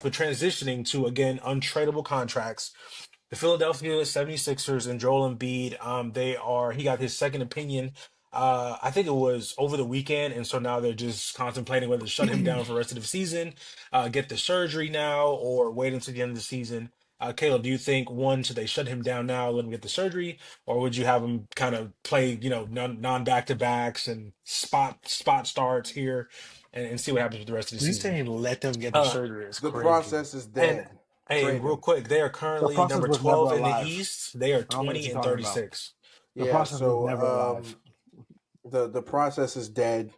but transitioning to again untradeable contracts. The Philadelphia 76ers and Joel Embiid, he got his second opinion. I think it was over the weekend, and so now they're just contemplating whether to shut him down for the rest of the season, get the surgery now, or wait until the end of the season. Caleb, do you think one, should they shut him down now, let him get the surgery, or would you have him kind of play, non back to backs and spot starts here, and see what happens with the rest of the You season? saying let them get the Uh, surgery is The crazy. process is and dead. hey, Trade real him. quick, they are The currently process number was never 12 in the alive. East. They are I don't know what 20 you're and talking about. 36. The Yeah, process was so never alive. the process is dead.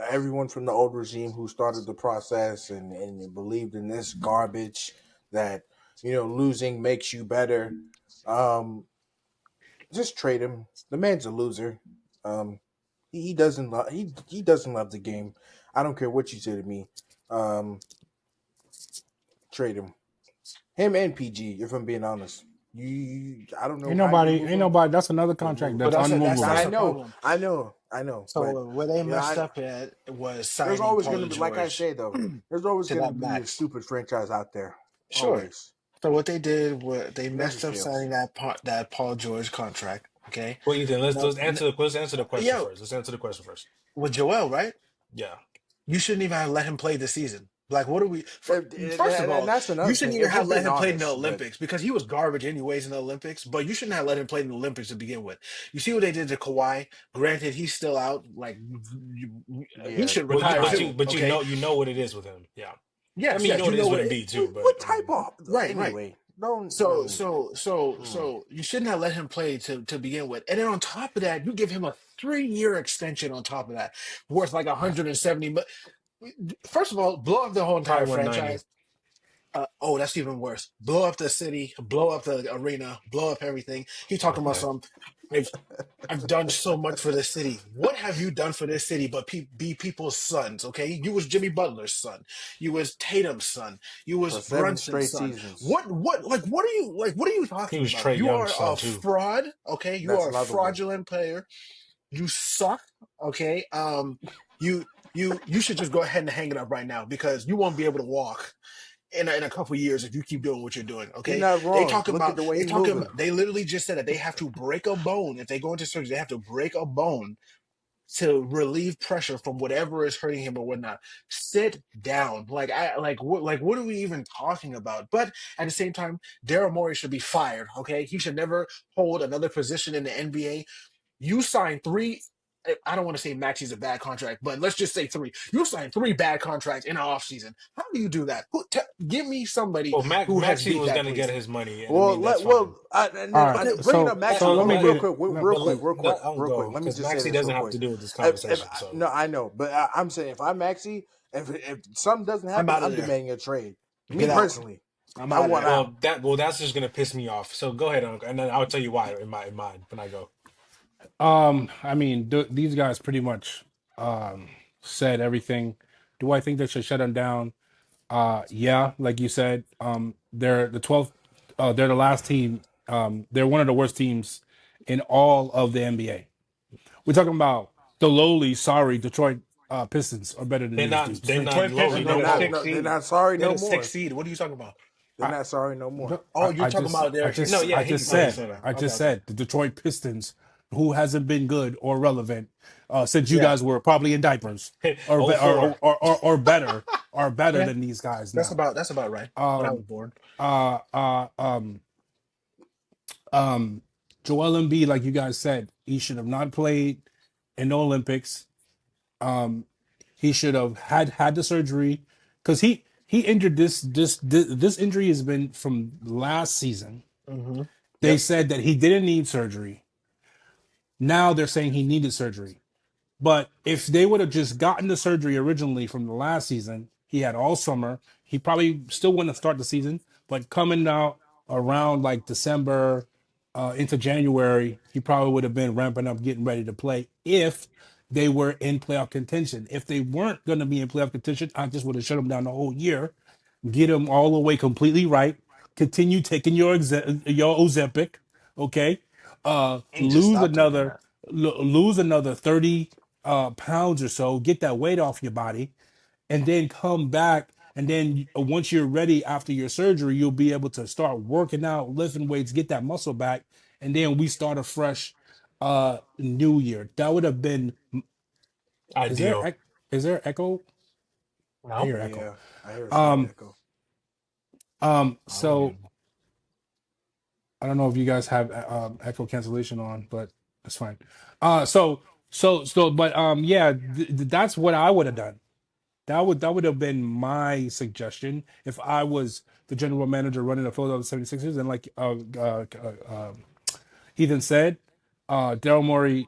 Everyone from the old regime who started the process and believed in this garbage that losing makes you better. Um, just trade him. The man's a loser. He doesn't love he doesn't love the game. I don't care what you say to me. Um, trade him. Him and PG. If I'm being honest, I don't know Ain't how you nobody, move ain't him, nobody. That's another but contract move But him. that's that's I unmovable. the know, problem. I know, but So where they messed I up at was there's signing always Paul gonna be, like I George say though, there's always to gonna that be a max. stupid franchise out there. Sure. Always, So what they did was they never messed up fails. signing that Paul George contract. Okay. Well, Ethan, No, let's answer the question yo, first. Let's answer the question first. with Joel, right? Yeah. You shouldn't even have let him play this season. Like, what are we? First of And all, that's you another shouldn't thing. even If we're have let being him play in the honest, but Olympics because he was garbage anyways in the Olympics. But you shouldn't have let him play in the Olympics to begin with. You see what they did to Kawhi. Granted, he's still out. Like, he yeah, should Well, you retire but I you too. but Okay. you know what it is with him. Yeah. I Yes, mean, you yes, know what you it know is with what? Embiid too, what but I type mean, of Right, right. anyway? Don't So, mm, so, so, mm. so you shouldn't have let him play to begin with. And then on top of that, you give him a 3-year extension on top of that, worth like 170. But first of all, blow up the whole probably entire 190. franchise. Oh, that's even worse. Blow up the city, blow up the arena, blow up everything. He talking about Okay. some. I've I've done so much for this city. What have you done for this city? But be people's sons, okay? You was Jimmy Butler's son. You was Tatum's son. You For was 7 straight Brunson's son. seasons. What are you He talking was about? Trey You Young's are son a too. fraud, okay? You That's are a another one. fraudulent player. You suck, okay? You should just go ahead and hang it up right now because you won't be able to walk in a couple years if you keep doing what you're doing. He's Okay, not they wrong. talk Look at about the way they he's talk about moving. they literally just said that they have to break a bone if they go into surgery. They have to break a bone to relieve pressure from whatever is hurting him or whatnot. Sit down. What are we even talking about? But at the same time, Daryl Morey should be fired. Okay, he should never hold another position in the NBA. You signed three. I don't want to say Maxey's a bad contract, but let's just say three. You signed three bad contracts in an offseason. How do you do that? Give me somebody Well, who has Maxie beat was that, gonna get please. his money, and I Well, mean that's fine. and All then right. Okay, bringing up So, Let Maxi so let me real get let it. quick, but real quick. Let me because just say Maxie this real doesn't have quick. to do with this If conversation. So no, I know, but I'm saying if I'm Maxi, if something doesn't I'm happen, out of I'm there. demanding a trade. Me Get out. personally, I'm I out of want there. out. that's just gonna piss me off. So go ahead, Uncle, and then I'll tell you why in mine when I go. I mean, these guys pretty much um said everything. Do I think they should shut them down? Yeah, like you said, they're the 12th. They're the last team. They're one of the worst teams in all of the NBA. We're talking about the lowly, sorry Detroit Pistons are better than these dudes. They're not Detroit lowly. Pistons They're are the the Not sixth no, they're seed. not sorry they're no the sixth more. seed. What are you talking about? They're I, not sorry no more. Oh, you're I talking just, about I their No, just, yeah, I history. just he Oh, yeah. said, sorry. I Okay, just okay. said the Detroit Pistons, who hasn't been good or relevant since you Yeah. guys were probably in diapers, or be- Oh four. or better, are better Yeah. than these guys That's now. about right. When I was Um, born. uh, uh, um, um, Joel Embiid, like you guys said, he should have not played in the Olympics. Um, he should have had the surgery because he injured this injury has been from last season. Hmm. They Yep. said that he didn't need surgery. Now they're saying he needed surgery. But if they would have just gotten the surgery originally from the last season, he had all summer. He probably still wouldn't have started the season. But coming out around like December into January, he probably would have been ramping up, getting ready to play if they were in playoff contention. If they weren't going to be in playoff contention, I just would have shut him down the whole year, get him all the way completely right. Continue taking your Ozempic, okay? He just stopped taking that. Lose another 30 pounds or so, get that weight off your body, and then come back and then once you're ready after your surgery, you'll be able to start working out, lifting weights, get that muscle back, and then we start a fresh new year. That would have been. Is there Ideal. is there echo? I No, hear echo. Yeah, I hear a slight Um echo. I don't so hear. I don't know if you guys have echo cancellation on, but that's fine. But yeah, that's what I would have done. That would have been my suggestion if I was the general manager running the Philadelphia 76ers. And like Ethan said, Daryl Morey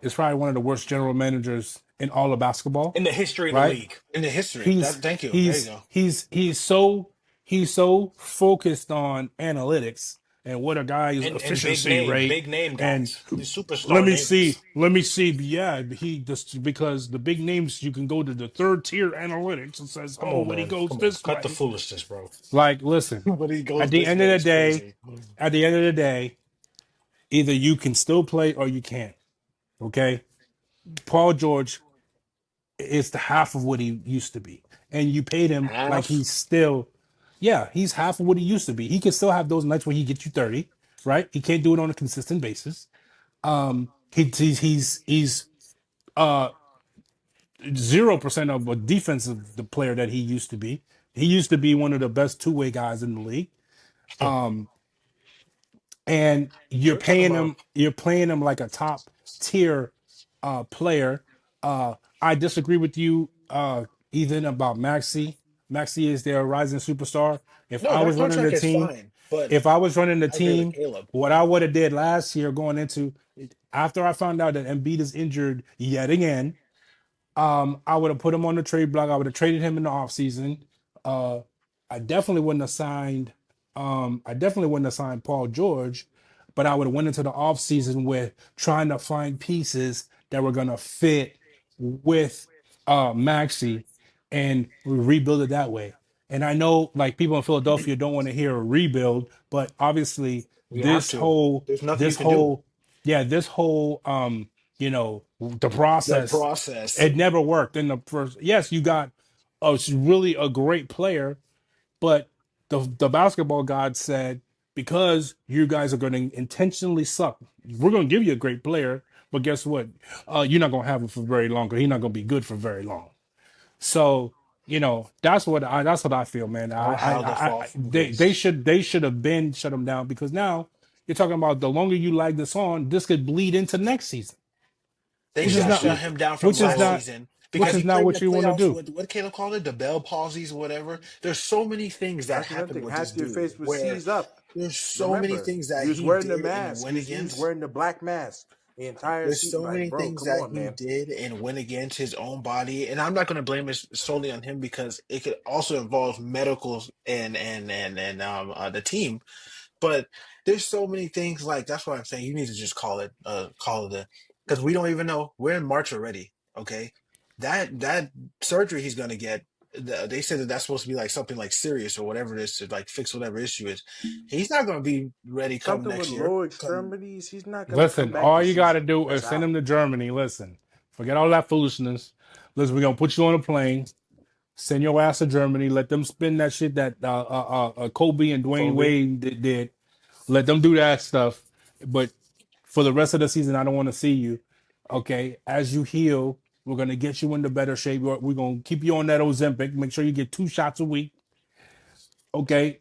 is probably one of the worst general managers in all of basketball, In the history of the right? league. In the history. He's That thank you. There you he's go. he's he's so he's so focused on analytics and what a guy's And efficiency rate. big name And guys, the superstar names. let me see. Yeah, he just because the big names you can go to the third tier analytics and says, Come oh, on, when he man. goes Come on. this Cut the way. foolishness, bro. Like, listen, But he at goes the this end of way. the It's day, crazy. either you can still play or you can't. Okay, Paul George is the half of what he used to be, and you paid him like Half. he's still, yeah, he's half of what he used to be. He can still have those nights where he gets you 30, right? He can't do it on a consistent basis. He's 0% of a defensive the player that he used to be. He used to be one of the best two-way guys in the league. Um, and We're talking about you're playing him like a top tier player. I disagree with you, Ethan, about Maxi. Maxi is their rising superstar. If No, I that was running the contract is team, fine. But if I was running the I agree with team, Caleb. what I would have did last year going into after I found out that Embiid is injured yet again, I would have put him on the trade block. I would have traded him in the offseason. Uh, I definitely wouldn't have signed. I definitely wouldn't have signed Paul George, but I would have went into the offseason with trying to find pieces that were gonna fit with Maxi and rebuild it that way. And I know like people in Philadelphia don't want to hear a rebuild, but obviously we have to. There's nothing you this can do. whole this whole the The process, process. it never worked in the first. Yes, you got really a great player, but the basketball god said, because you guys are going to intentionally suck, we're going to give you a great player, but guess what? You're not going to have him for very long, because he's not going to be good for very long. So that's what I feel, man. Oh, how the fall from grace. They should have been shut him down, because now you're talking about the longer you lag this on, this could bleed into next season, They which is should have not shut Exactly. him down from which is last not season which because is he not played in the what you want to playoffs do. with what Caleb called it, the Bell palsies, whatever. There's so many things that That's another happened thing. with Half this your dude face was where seized up. there's so many Remember, things that you was he wearing the did and mask. went You was against. wearing the black mask the entire There's season. so Like, many bro, things come that on, he man. did and went against his own body, and I'm not going to blame it solely on him because it could also involve medicals and the team. But there's so many things like that's why I'm saying you need to just call it because we don't even know. We're in March already. Okay, that surgery he's gonna get. They said that that's supposed to be like something like serious or whatever it is to like fix whatever issue is. He's not gonna be ready come Something with next year. low Come extremities. He's not gonna come Listen, back all this you got to season. do is That's send out. him to Germany. Listen, forget all that foolishness. Listen, we're gonna put you on a plane, send your ass to Germany, let them spin that shit that Kobe and Dwayne Kobe. Wade did. Let them do that stuff. But for the rest of the season, I don't want to see you. Okay, as you heal, we're gonna get you into better shape. We're gonna keep you on that Ozempic. Make sure you get 2 shots a week. Okay.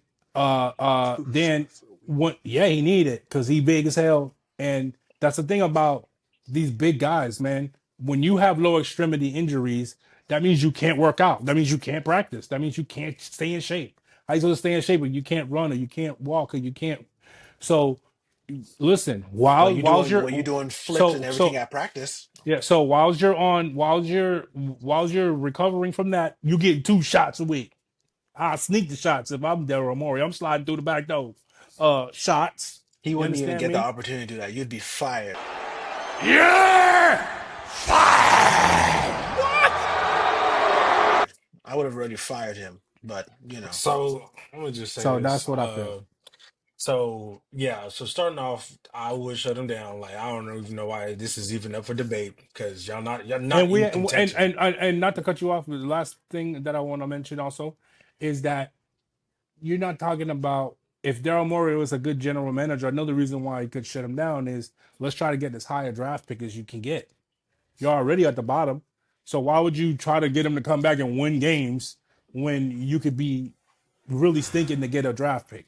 Two Then shots a week. what? Yeah, he need it because he big as hell, and that's the thing about these big guys, man. When you have low extremity injuries, that means you can't work out. That means you can't practice. That means you can't stay in shape. How you supposed to stay in shape when you can't run or you can't walk or you can't? So listen, While you doing flips and so everything so at practice, yeah, so while you're recovering from that, you get 2 shots a week. I sneak the shots if I'm Daryl Morey. I'm sliding through the back door. Shots. he You wouldn't even understand get the me? opportunity to do that. You'd be fired. Yeah. I would have already fired him, but So I'm gonna just say So this. that's what I feel. So yeah, so starting off, I would shut him down. Like I don't even know why this is even up for debate because y'all not And we in contention. and not to cut you off, the last thing that I want to mention also is that you're not talking about if Daryl Morey was a good general manager. Another reason why he could shut him down is let's try to get as high a draft pick as you can get. You're already at the bottom, so why would you try to get him to come back and win games when you could be really stinking to get a draft pick?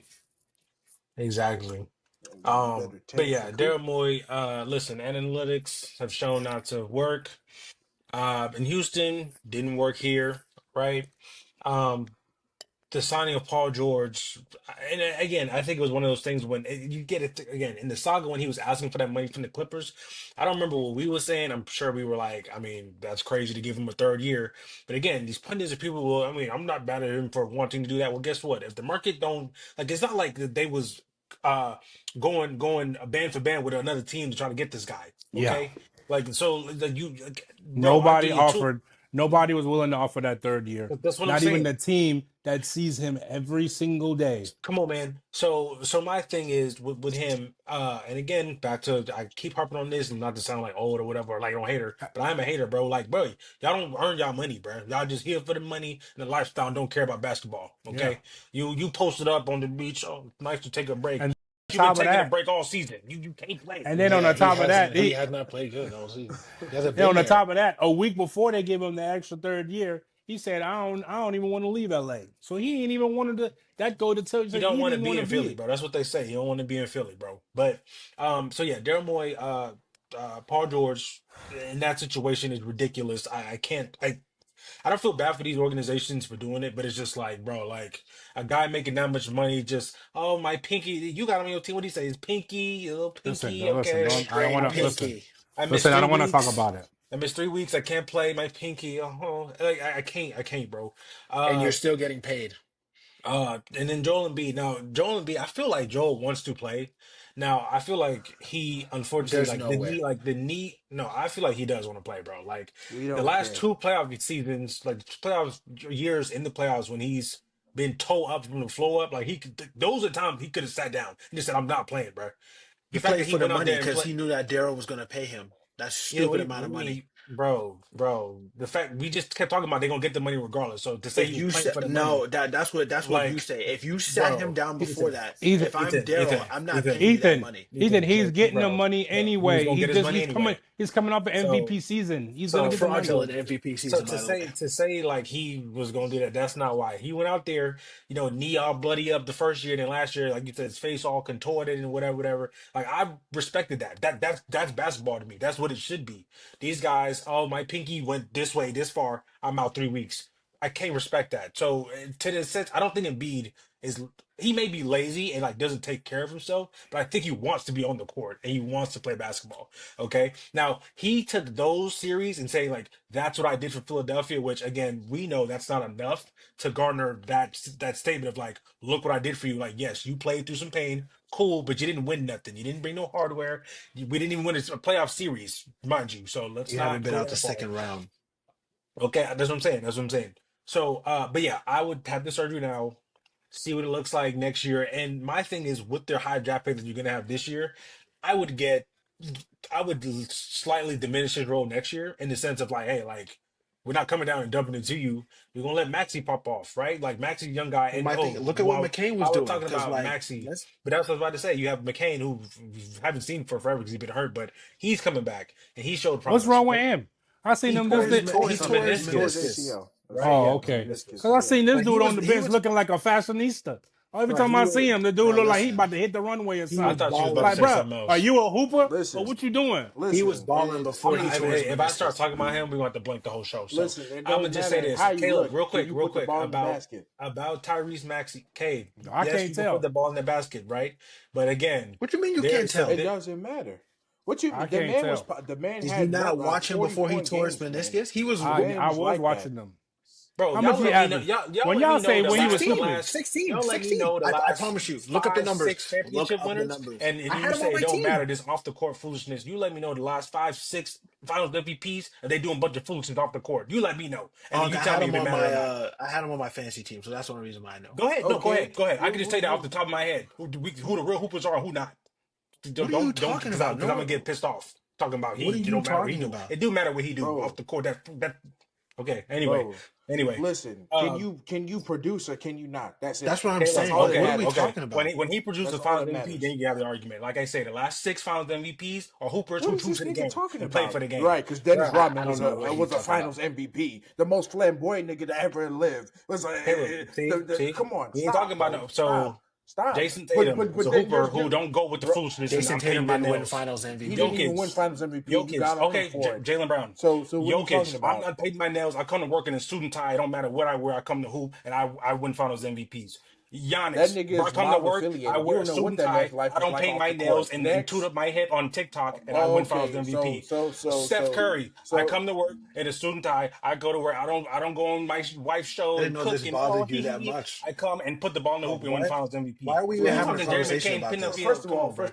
Exactly. You better But tank for yeah, Coop. Daryl Morey, listen, analytics have shown not to work. In Houston, didn't work here, right? Um, the signing of Paul George, and again, I think it was one of those things when you get it again in the saga when he was asking for that money from the Clippers. I don't remember what we were saying. I'm sure we were like, I mean, that's crazy to give him a third year. But again, these pundits and people will. I mean, I'm not mad at him for wanting to do that. Well, guess what? If the market don't like, it's not like that they was uh going a band for band with another team to try to get this guy. Yeah. Okay, like so, like, you, bro, I'll Nobody give you two. offered. Nobody was willing to offer that third year. That's what I'm Not even saying. the team that sees him every single day. Come on, man. So my thing is with him, and again, back to I keep harping on this and not to sound like old or whatever, or like I'm a hater, but I'm a hater, bro. Like, bro, y'all don't earn y'all money, bro. Y'all just here for the money and the lifestyle and don't care about basketball. Yeah. Okay. You posted up on the beach. Oh, nice to take a break. And You've been top of taking a that, break all season. You can't play. and then on the Yeah, top of that, he has not played good all season. He hasn't then been on the there. top of that, a week before they gave him the extra third year, he said, I don't even want to leave LA. So he ain't even wanted to that go to tell you He he don't didn't want to even be want to in Philly, be. bro. That's what they say. He don't want to be in Philly, bro. But so yeah, Daryl Morey, Paul George in that situation is ridiculous. I can't. I don't feel bad for these organizations for doing it, but it's just like, bro, like a guy making that much money, just oh my pinky, you got him on your team. What do you say? His pinky, your little Listen, pinky. no, listen, Okay, don't I don't Straight wanna listen. pinky. I missed Listen, I three don't want to talk weeks. about it. I missed 3 weeks. I can't play my pinky. Oh, like I can't, bro. And Uh, you're still getting paid. and then Joel Embiid. Now, Joel Embiid, I feel like Joel wants to play. Now, I feel like he, unfortunately, There's like no the way. knee, like the knee. No, I feel like he does want to play, bro. Like We the don't last care. two playoff seasons, like playoffs years in the playoffs when he's been toe up from the floor up, like he could, those are times he could have sat down and just said, "I'm not playing, bro." He The fact played that he for the went out money there and because played. he knew that Daryl was going to pay him. That's You know stupid amount what of do you money. mean, bro? The fact we just kept talking about they're gonna get the money regardless. So to say he If was you playing said for the money, no, that's what you like, say. If you sat him bro, down before that, Ethan, if I'm Daryl, Ethan, I'm not Ethan, paying you that Ethan, money. Ethan, he's getting the bro, money he was anyway. gonna get his money Coming anyway. he's coming up an So, MVP season. He's gonna get so, the money. Fraudulent so, MVP so season, by the way. to say like he was gonna do that, that's not why he went out there. Knee all bloody up the first year, then last year, like you said, his face all contorted and whatever, whatever. Like I respected that. That's basketball to me. That's what it should be. These guys, oh my pinky went this way, this far. I'm out 3 weeks. I can't respect that. So to the sense, I don't think Embiid is. He may be lazy and like doesn't take care of himself, but I think he wants to be on the court and he wants to play basketball. Okay. Now he took those series and saying like that's what I did for Philadelphia, which again we know that's not enough to garner that statement of like, look what I did for you. Like, yes, you played through some pain, cool, but you didn't win nothing. You didn't bring no hardware. We didn't even win a playoff series, mind you. So let's You haven't not been go out the that far. second round. Okay, that's what I'm saying. That's what I'm saying. So, but yeah, I would have the surgery now, see what it looks like next year. And my thing is, with their high draft pick that you're gonna have this year, I would get, I would slightly diminish his role next year in the sense of like, hey, like we're not coming down and dumping it to you. We're gonna let Maxi pop off, right? Like Maxi's a young guy, Well, and my thing, oh, look at what well, McCain was while we're doing. talking Because about like, Maxi, let's but that's what I was about to say. You have McCain, who haven't seen for forever because he's been hurt, but he's coming back and he showed What's promise. wrong with him? I seen He him tore this his day. Tore he his something. tore his He tore his meniscus, meniscus. ACL. That's right? what it Oh, Yeah, was. okay. Meniscus. Cause I Yeah. seen this but he dude on was the he bench was looking like a fashionista. Every right. time He I was. see him, the dude Bro, look like he listen, about to hit the runway or he I was something. thought you was about to balling. Like, say bro, something are else. you a hooper or Listen. what you doing? He was Listen. balling And before he tore his If I start meniscus. talking about him, we're going to have to blank the whole show. So listen. It I'm gonna don't just say matter this, how you Caleb, look. Can you real put the quick ball in the basket? about Tyrese Maxey. Cade, I yes, can't you can put tell. the ball in the basket, right? But again, What you mean you there can't is some. tell? It doesn't matter. What you I mean? The can't man was. tell. The man Did you had not watch him before he 40-point tore his games, man. meniscus? He was The man I was was like that. watching them. Bro, How much y'all he let me know. average? Y'all When let me y'all know say the when he was last, 16, hooping, 16, y'all let me 16. know the I last promise you. Look up the five, numbers. six Look championship up the winners, numbers. and I you had him say on it my don't team. matter this off the court foolishness. You let me know the last five, six Finals MVPs, and they doing a bunch of foolishness off the court. You let me know, and then Ugg, you tell me if it matter or not. I had him on my fantasy team, so that's the only reason why I know. Go ahead, no, go Okay. ahead, go ahead. I can just tell you that off the Who, top of my head who the real hoopers are, and who not. What are you Don't talking because about? I'm gonna No. get pissed off talking about What are it you don't matter what he talking do. about? It do matter what he do off bro, the court. That okay. Anyway, bro? Anyway, Listen, um, can you produce or can you not? That's it. That's what I'm Caleb, That's saying. all Like, that what okay, are we matters. okay. talking When about? he produced That's the all Finals that MVP, then matters. you can have the argument. Like I say, the last six Finals MVPs are hoopers What who is true this to the nigga game talking and play for about? the game. Right, because Dennis Bruh, Rodman I don't was know what he's a talking about. Finals MVP, the most flamboyant nigga to ever live. Was Caleb, see, come on, we ain't talking stop, about bro, no. stop, So stop. Jason Tatum is But a then hooper who don't go with the bro, foolishness, and Jason I'm painting Tatum my didn't win nails. Finals he MVP. didn't even win Jokic, Finals MVP. You Jokic, got on him okay, for it. Jalen Brown, So what are you talking Jokic. I'm about? not painting my nails. I come to work in a suit and tie. It don't matter what I wear. I come to hoop, and I win Finals MVPs. That Giannis, nigga bro, I is come to mob work. I affiliated. You wear a don't know suit what and that man's tie. life I is don't like paint off my the nails court. and toot Next. up my head on TikTok, and I win Finals Okay, MVP. so Steph Curry, I so come to work in a suit and tie. I go to work. I don't go on my wife's I show didn't and know cook this and oh bothered you he that he. much. I come and put the ball in the Oh, hoop and win what? Finals Why MVP. are we So even you having a talking Jerry conversation McCain about pin the this? field? Come on, bro.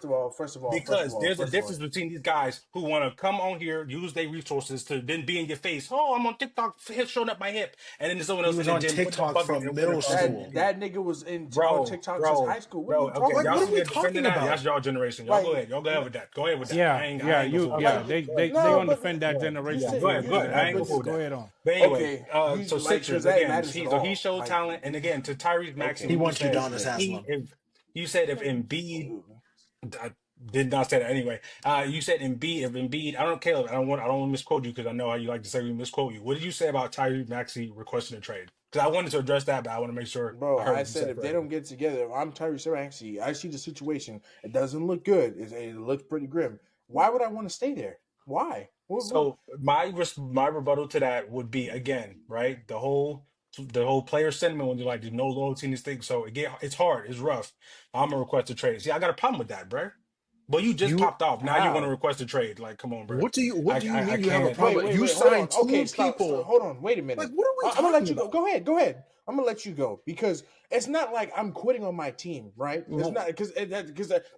Because there's a first of all, difference between these guys who want to come on here, use their resources to then be in your face. Oh, I'm on TikTok, showing up my hip, and then there's someone He else in was the on gym putting up TikTok buckets from and winning middle Finals school. MVP. that nigga was in on Bro, TikTok since high bro, school. What are bro. you Okay, talking Like, y'all what about? are we sit there defending talking that. That's about? y'all generation. Y'all go Like ahead. Y'all go ahead with that. Go ahead with that. Yeah, I yeah, ain't gonna you, fool with that. yeah, like they, Go ahead. they, they no, gonna but defend that Go you ahead. generation say Go too. ahead. you Go So ahead. say I that, ain't gonna but fool just with go that. ahead on. But anyway, okay, so you like because Sixers that again. matters at So he all. showed Like talent, and again to Tyrese Maxey, He okay, when you wants said Udonis okay. Haslam. if you said if Embiid I did not say that anyway. You said Embiid. If Embiid, I don't, Caleb. I don't want to misquote you because I know how you like to say we misquote you. What did you say about Tyrese Maxey requesting a trade? Because I wanted to address that, but I want to make sure Bro, I heard I what you said said if they correctly. don't get together, if I'm Tyrese Maxey. I see the situation. It doesn't look good. It looks pretty grim. Why would I want to stay there? Why? What? So my rebuttal to that would be again, right? The whole player sentiment when you're like there's no loyalty in this thing. So it's hard, it's rough. I'm gonna request a trade. See, I got a problem with that, bro. But you just You popped off. Now you want to How? request a trade. Like, come on, bro. what do you I mean you have a can't. problem? You Hold on. signed Okay, two stop. people. Hold on. Wait a Like, minute. what are we I'm gonna let talking you go. about? Go ahead. I'm gonna let you go because it's not like I'm quitting on my team, right? It's Well, not because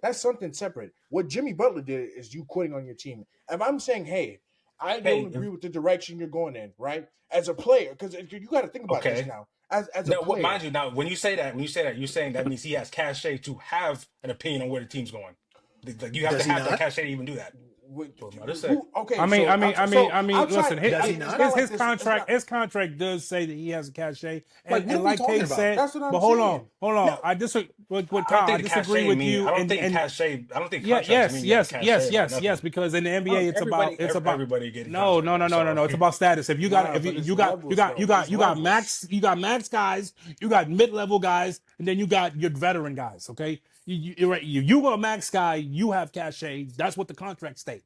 that's something separate. What Jimmy Butler did is you quitting on your team. If I'm saying, hey, I don't hey, agree with the direction you're going in, right? As a player, because you got to think about this okay. now. As a Now, what mind player, you, now when you say that, you're saying that means he has cachet to have an opinion on where the team's going. Like you have to Does he have that not? cachet to even do that. Well, not a sec. who? Okay, I mean, I so mean, I mean, I mean. outside, Listen, Does he it's not? not his like this. It's contract, not. his contract does say that he has a cachet, Like, what and are we like talking Kate about? said, That's what I'm but saying. hold on. No, I disagree with I don't Kyle. I think the disagree cachet with mean. you, I don't think and cachet. I don't think yeah, contracts yes, mean you have yes, cachet yes, like yes, yes. nothing. Because in the Oh, NBA, everybody, it's about everybody getting no, contract, no, bro. no, no, no, no. It's Sorry. about status. If you got, Nah, if but it's you got, levels though. It's levels. you got max guys, you got mid level guys, and then you got your veteran guys. Okay, you're right. You are a max guy. You have cachet. That's what the contract state.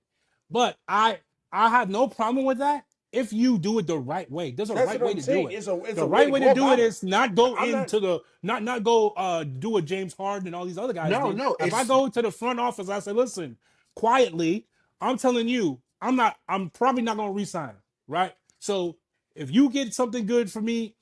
But I have no problem with that if you do it the right way. There's a That's right what way I'm to do saying. it. It's The a way right to way go to do it about it. is not go I'm not. into the not go do what James Harden and all these other guys No, did. no. If I It's go to the front office, I say, listen, quietly, I'm telling you, I'm probably not gonna resign, right? So if you get something good for me,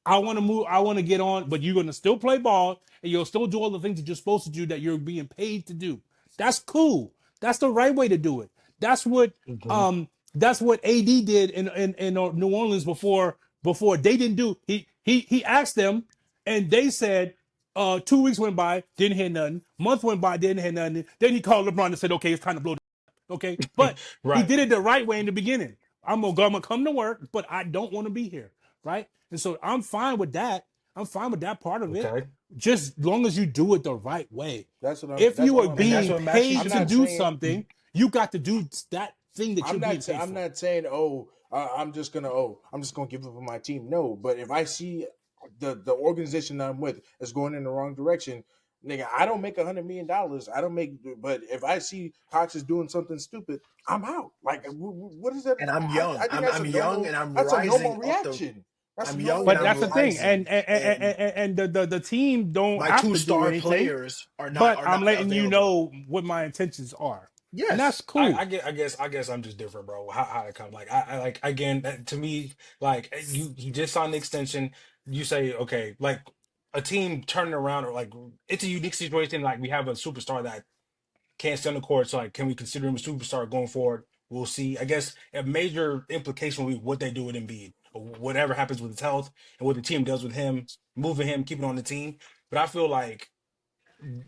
I want to move, I want to get on, but you're gonna still play ball and you'll still do all the things that you're supposed to do that you're being paid to do. That's cool. That's the right way to do it. That's what Mhm. um that's what AD did in New Orleans before they didn't do. He asked them and they said 2 weeks went by, didn't hear nothing. Month went by, didn't hear nothing. Then he called LeBron and said, "Okay, it's time to blow." Okay, but he Right. did it the right way in the beginning. I'm gonna come to work, but I don't want to be here, right? And so I'm fine with that. I'm fine with that part of it, Okay. just long as you do it the right way. That's what I'm. If That's you all are I'm and that's being saying. what Maxi I'm paid should to not do. do saying. something, you got to do that thing that you're being paid I'm for. not saying. Oh, I'm just gonna. Oh, I'm just gonna give up on my team. No, but if I see the organization that I'm with is going in the wrong direction, nigga, I don't make $100 million. I don't make. But if I see Cox is doing something stupid, I'm out. Like, what is that? And I'm young. I think that's I'm a young normal. and I'm That's a normal rising up the reaction. That's a I'm normal young and But I'm that's the reaction. thing, rising. And and the team don't my have two to do star anything. players But are I'm not letting you available. know what my intentions are, and that's Yes. I cool. get. I guess I'm just different, bro. How it come? Like I like again to me, like you. He just signed the extension. You say okay, like a team turning around or like it's a unique situation. Like we have a superstar that can't stay on the court. So like, can we consider him a superstar going forward? We'll see. I guess a major implication will be what they do with Embiid, or whatever happens with his health and what the team does with him, moving him, keeping on the team. But I feel like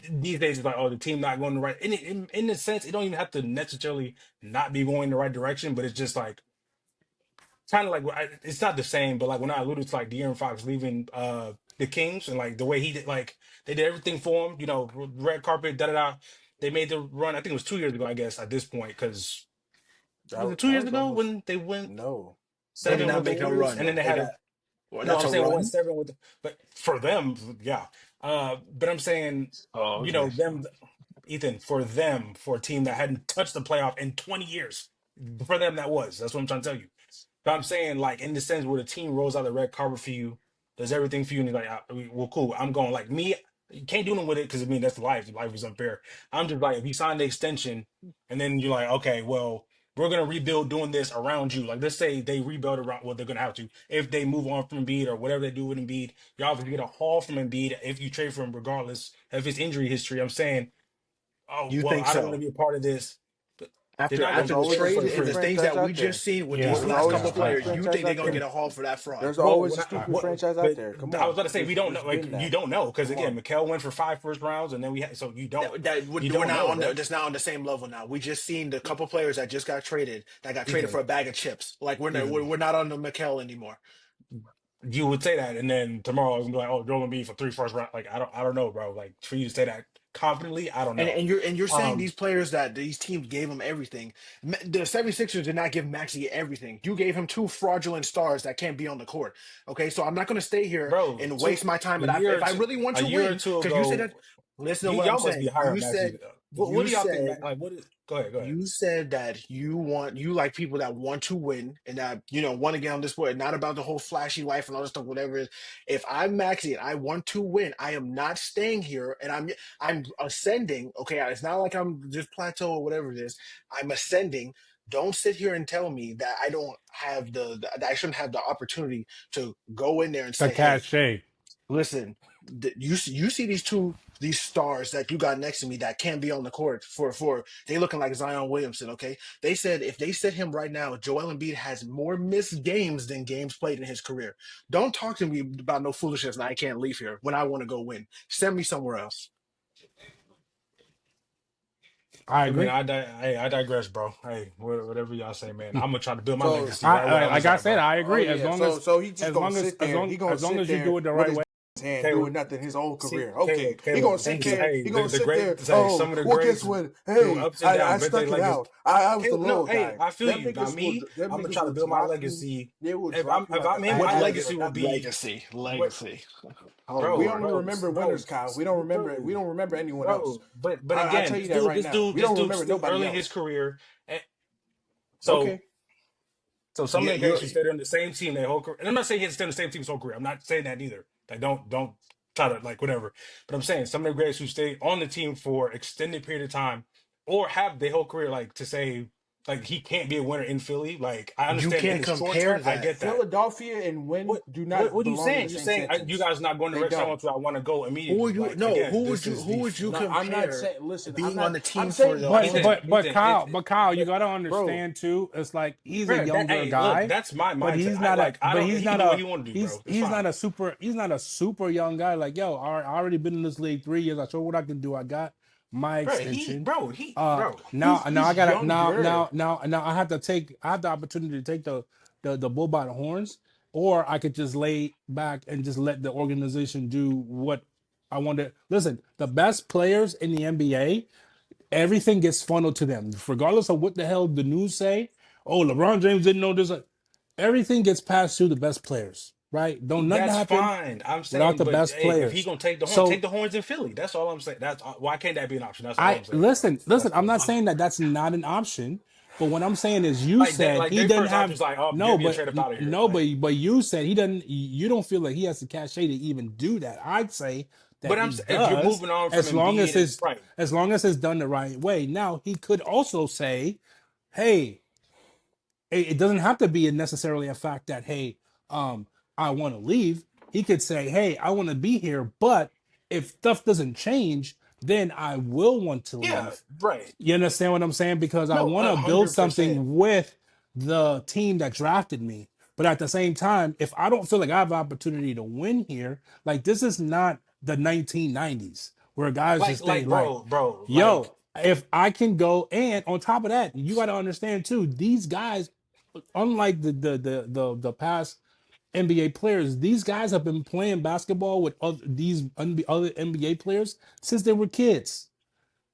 these days it's like, oh, the team not going the right. In a sense, it don't even have to necessarily not be going the right direction, but it's just like kind of like it's not the same, but like when I alluded to like De'Aaron Fox leaving the Kings and like the way he did, like they did everything for him, red carpet, da da da. They made the run. I think it was 2 years ago, I guess, at this point, because was it two That years was ago almost when they went no. They That did was seven not with the make a Warriors, run and then though. they They had got a well, no. that's I'm a saying they went run. seven with, but for them, yeah. But I'm saying, Oh, okay. them, Ethan, for them, for a team that hadn't touched the playoff in 20 years, for them that's what I'm trying to tell you. But I'm saying, like, in the sense where the team rolls out the red carpet for you, does everything for you, and you're like, well, cool. I'm going like me. You can't do nothing with it because I mean that's life. Life is unfair. I'm just like, if you sign the extension, and then you're like, okay, well, we're gonna rebuild doing this around you. Like, let's say they rebuild around. Well, they're gonna have to if they move on from Embiid or whatever they do with Embiid. You obviously get a haul from Embiid if you trade for him, regardless of his injury history. I'm saying, oh You well, think I don't want to so? be a part of this. But they're After not going There's after to the always a trade him for trade the and stupid the first. things franchise that we out just there. seen with Yeah, these There's last always a couple stupid players, you franchise think they're out gonna get there. a haul for that fraud? There's Well, always a stupid franchise out there. Come on. I was about to say we don't know. Like Been you that. don't know because Come again, on. Mikal went for 5 first rounds, and then so That you we're don't not know, on the bro. just not on the same level now. We just seen the couple players that just got traded for Ethan, a bag of chips. Like Ethan, we're not on the McHale anymore. you would say that, and then tomorrow it's gonna be like, oh, Joel Embiid for 3 first round. Like I don't know, bro. Like for you to say that confidently, I don't And know. you're saying Um, these players that these teams gave him everything. The 76ers did not give Maxey everything. You gave him two fraudulent stars that can't be on the court. Okay, so I'm not going to stay here bro, and waste my time. a And year or if I two, really want a to year or win, two because you said that. ago, Listen to what I'm y'all must be saying. higher up Maxi. What You do y'all think? said Like what? Go ahead, go ahead. you said that you like people that want to win and that want to get on this board, not about the whole flashy life and all this stuff, whatever it is. If I'm Maxi and I want to win, I am not staying here and I'm ascending. Okay, it's not like I'm just plateau or whatever it is. I'm ascending. Don't sit here and tell me that I don't have that I shouldn't have the opportunity to go in there and the say, hey, cachet. listen, you see these stars that you got next to me that can't be on the court for they looking like Zion Williamson. Okay, they said if they sit him right now, Joel Embiid has more missed games than games played in his career. Don't talk to me about no foolishness. And I can't leave here when I want to go win. Send me somewhere else. I I mean, agree. I digress, bro. Hey, whatever y'all say, man. I'm gonna try to build my So legacy right where I Like was I at, said, bro. I oh agree. yeah. So he just gonna sit there. He gonna As long sit as you there do it the with right his way. hand Caleb, doing nothing his whole see, career. Okay. He gonna Caleb. Thank sit you. there. Hey, He gonna the sit there. great, hey, Oh, some of the well, guess greats what? through Hey, ups and I downs, bet they stuck it legacy. out. I was the Caleb, no, little hey, guy. I feel Them you. Now niggas will. me, Them I'm gonna niggas try to will build my drop you. legacy. They will If drop you if like a I'm him, bag my of What chips legacy for will nothing. be legacy? what, Oh We bro, Lord. only bro, remember bro, winners, Kyle. We bro, don't remember anyone else. bro. But I again, tell you that right now. We this don't dude's remember still nobody early in his else. career. And so Okay. So some You, of the you greats who stayed on the same team their whole career, and I'm not saying he has to stay on the same team his whole career. I'm not saying that either. Like don't try to like whatever. But I'm saying some of the greats who stay on the team for extended period of time or have their whole career like to say like he can't be a winner in Philly. Like I you understand in can't the short compare term, I that. get that. Philadelphia and win do not What are you belong in the saying? You're same saying you sentence. guys not going the They direction I don't. want to. I want to go Who immediately. would you Like no? again, this is Who the would you No, I'm not compare saying. Listen, I'm being on not. the I'm team for saying the yes. whole? Ethan. But Kyle, you If gotta Bro, understand too. It's like he's a bro, that younger hey, look, guy, that's my but mindset. I like I don't. he's He can not do what a he want to do, bro. It's he's fine. not a super young guy. Like yo, I already been in this league 3 years. I showed what I can do. I got my extension. Bro. Now I he's gotta younger. now I have the opportunity to take the bull by the horns, or I could just lay back and just let the organization do what I want to. Listen, the best players in the NBA, everything gets funneled to them, regardless of what the hell the news say. Oh, LeBron James didn't know this. Everything gets passed through the best players, right? Don't nothing That's happen fine. I'm without saying, the but best hey, if he players. gonna take So the horns in Philly. That's all I'm saying. That's why can't that be an option? That's all I I'm saying, bro. listen. That's I'm all. not saying that that's not an option, but what I'm saying is, you Like said like he their didn't first option have is like, oh, no, give me a but trade up out of here. no, Like, but you said he doesn't. You don't feel like he has the cachet to even do that. I'd say that but he if you're does, moving on from Embiid and right, as long as it's done the right way. Now he could also say, hey, it doesn't have to be necessarily a fact that hey, I want to leave. He could say, hey, I want to be here, but if stuff doesn't change, then I will want to yeah, leave. right. You understand what I'm saying? Because I No, want to build 100%. something with the team that drafted me. But at the same time, if I don't feel like I have an opportunity to win here, like this is not the 1990s where guys just think like, Bro, like yo, if I can go, and on top of that, you got to understand too, these guys unlike the past NBA players, these guys have been playing basketball with other NBA players since they were kids.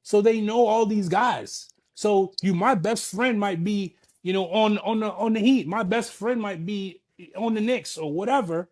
So they know all these guys. So my best friend might be, on the Heat. My best friend might be on the Knicks or whatever,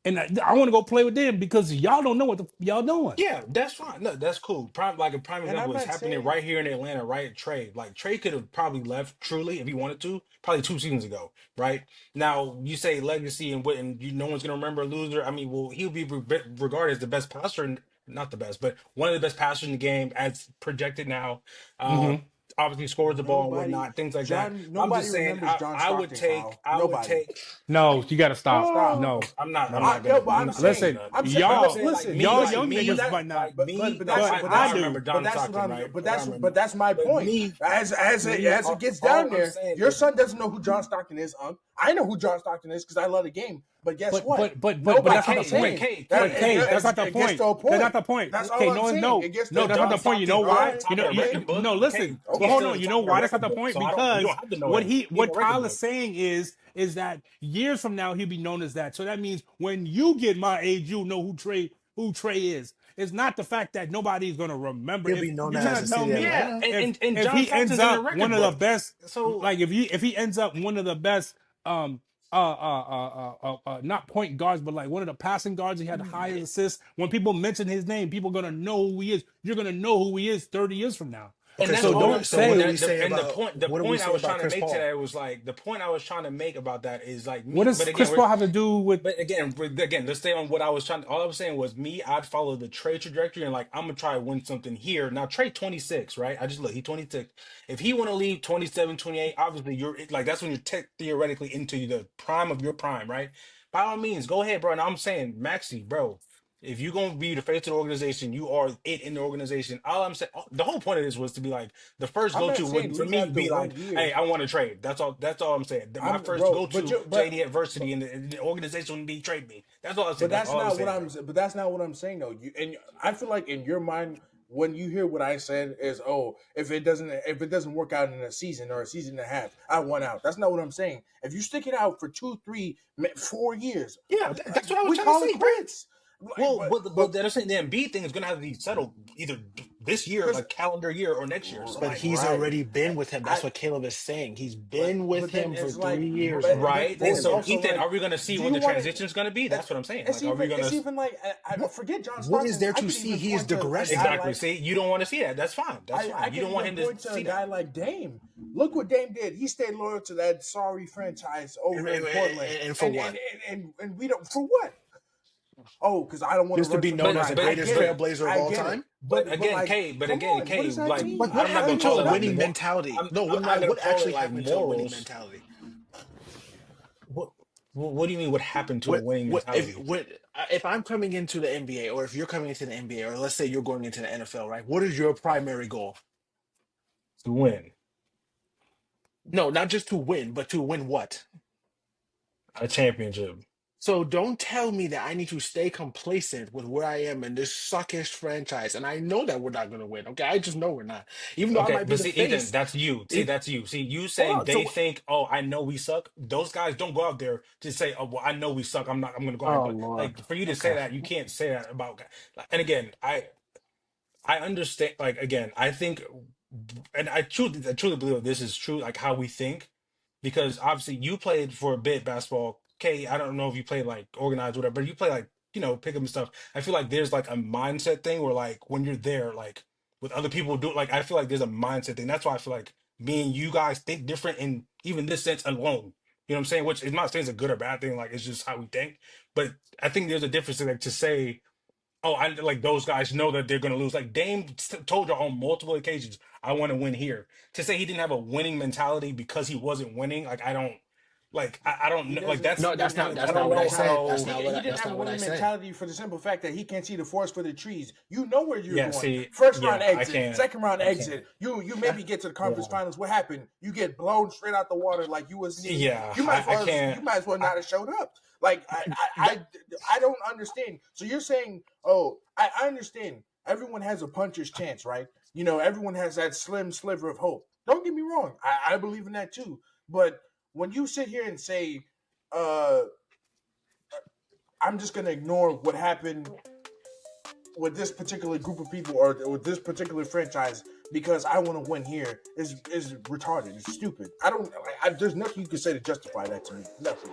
and I want to go play with them because y'all don't know what y'all doing. Yeah, that's fine. No, that's cool. A prime And I'm example is not happening saying right here in Atlanta, right? At Trey. Like Trey could have probably left truly if he wanted to, probably 2 seasons ago, right? Now you say legacy and what, and no one's gonna remember a loser. I mean, well, he'll be regarded as the best passer, not the best, but one of the best passers in the game as projected now. Uh, Mm-hmm. Obviously scores the ball and nobody whatnot, things like that. John I'm nobody just saying, remembers John Stockton, Kyle. I would Nobody. take. No, you got to stop. Stop. No, I'm no. not No, gonna. but I'm I'm not gonna do saying, Listen, that. but I'm no, saying y'all, like listen, me, y'all like young but me, niggas that, might not, like me. that's I, but like, I that's remember John that's what Stockton, I'm right? but Like I remember, that's my but point. me, me. As it gets down All I'm there, saying your is, son doesn't know who John Stockton is. I know who John Stockton is because I love the game. But guess but what? but but but but Nobody. that's not I'm the But point. saying K, that But K, K, that's not the it gets point. to a That's not point. the point. That's all Okay, I'm no, saying. no, It gets to no, a that's John not the point. point. You Stockton, know All why? right, top of the record book. No. K, Listen, but he's okay, hold still on. the You top know of the why that's not record the book. point? So I don't. You don't Because have to know him. He's what the record Kyle is book. saying is that years from now he'll be known as that. So that means when you get my age, you'll know who Trey is. It's not the fact that nobody's gonna remember. He'll If be known you're as trying the to tell city of me Yeah, Atlanta. and if John he ends Stockton's in the up one record of the book. best, So like if he ends up one of the best, not point guards, but like one of the passing guards, he had the highest assists. When people mention his name, people are gonna know who he is. You're gonna know who he is 30 years from now. and Okay, that's so So all don't I'm what do saying. say we say And about the what do we point I say was about trying to Chris make Paul? today was like the point I was trying to make about that is like what me. does Chris Paul have to do with. But again, let's stay on what I was trying. All I was saying was me. I'd follow the trade trajectory and like I'm gonna try to win something here. Now Trey 26, right? I just look. He 26. If he want to leave 27, 28, obviously you're like that's when you're theoretically into the prime of your prime, right? By all means, go ahead, bro. And I'm saying, Maxi, bro. If you're gonna be the face of the organization, you are it in the organization. All I'm saying, the whole point of this was to be like the first I'm go not to saying would for leave me after be one like, hey, year. I want to trade. That's all. That's all I'm saying. My I'm first bro, go but to you to any adversity in the organization would be trade me. That's all I said. That's all I was saying, bro. but that's not what I'm saying though. And I feel like in your mind when you hear what I said is, oh, if it doesn't work out in a season or a season and a half, I want out. That's not what I'm saying. If you stick it out for 2, 3, 4 years, Yeah, that's what I was we trying to call it say, bro. quits. Like, Well, they're saying the Embiid thing is going to have to be settled either this year, because like calendar year, or next year. So, But like, he's right, already been with him. That's I what Caleb is saying. He's been with but then him for it's like, 3 years, but bro. right. then And it's so, 4 years. also Ethan, like, are we going to see do what you the want transition is going to be? it? That's what I'm saying. It's Like, are we even going it's to even like I What forget John what is Stockton. there I to could see? even He is point to a digressing. guy exactly like see? You don't want to see that. That's fine. That's I fine. You could don't want even him to point to a see guy that. like Dame. Look what Dame did. He stayed loyal to that sorry franchise over in Portland, And for what? and we don't for what? Oh, because I don't want to Just to run be from the known But as the grind. I greatest get it. trailblazer of I all get it. time? But Come again, on. What K, does that like, mean? But what I'm not going happened to to call a it like winning Nothing. mentality? No, I'm not going what to call it actually like happened to a winning morals. mentality? What, what do you mean? What happened to a winning What mentality? if I'm coming into the NBA, or if you're coming into the NBA, or let's say you're going into the NFL, right? What is your primary goal? To win No, not just to win, but to win what? a championship. So don't tell me that I need to stay complacent with where I am in this suckish franchise. And I know that we're not going to win. Okay, I just know we're not. Even though I Okay, might be but the see, Ethan, face. that's you. See, If, that's you. See, you hold saying on. they think, oh, I know we suck. Those guys don't go out there to say, oh, well, I know we suck. I'm gonna go out and Oh play. Lord. Like for you to say Okay. that, you can't say that about. And again, I understand. Like again, I think, and I truly believe this is true. Like how we think, because obviously you played for a bit basketball. Okay, I don't know if you played like organized or whatever, but you play like pick up and stuff. I feel like there's like a mindset thing where like when you're there, like with other people do like I feel like there's a mindset thing. That's why I feel like me and you guys think different in even this sense alone. You know what I'm saying? Which is not saying it's a good or bad thing. Like it's just how we think. But I think there's a difference like to say oh, I like those guys know that they're going to lose. Like Dame told you on multiple occasions, I want to win here. To say he didn't have a winning mentality because he wasn't winning, like I don't, I don't He know. Like doesn't. that's He No, didn't have a I that's winning not don't what I know said. mentality. That's how. not what He didn't that's have a not what I winning said. mentality for the simple fact that he can't see the forest for the trees. You know where you're Yeah, going. see, First round yeah, I exit, can't, second round I can't. exit. You maybe get to the conference Yeah, finals. What happened? You get blown straight out the water like you wasn't even. yeah, I You can't. might as well I, not have showed up. Like that, I don't understand. So you're saying, oh, I understand. Everyone has a puncher's chance, right? You know, everyone has that slim sliver of hope. Don't get me wrong. I believe in that too. But when you sit here and say, I'm just going to ignore what happened with this particular group of people or with this particular franchise because I want to win here is retarded. It's stupid. I don't. There's nothing you can say to justify that to me. Nothing.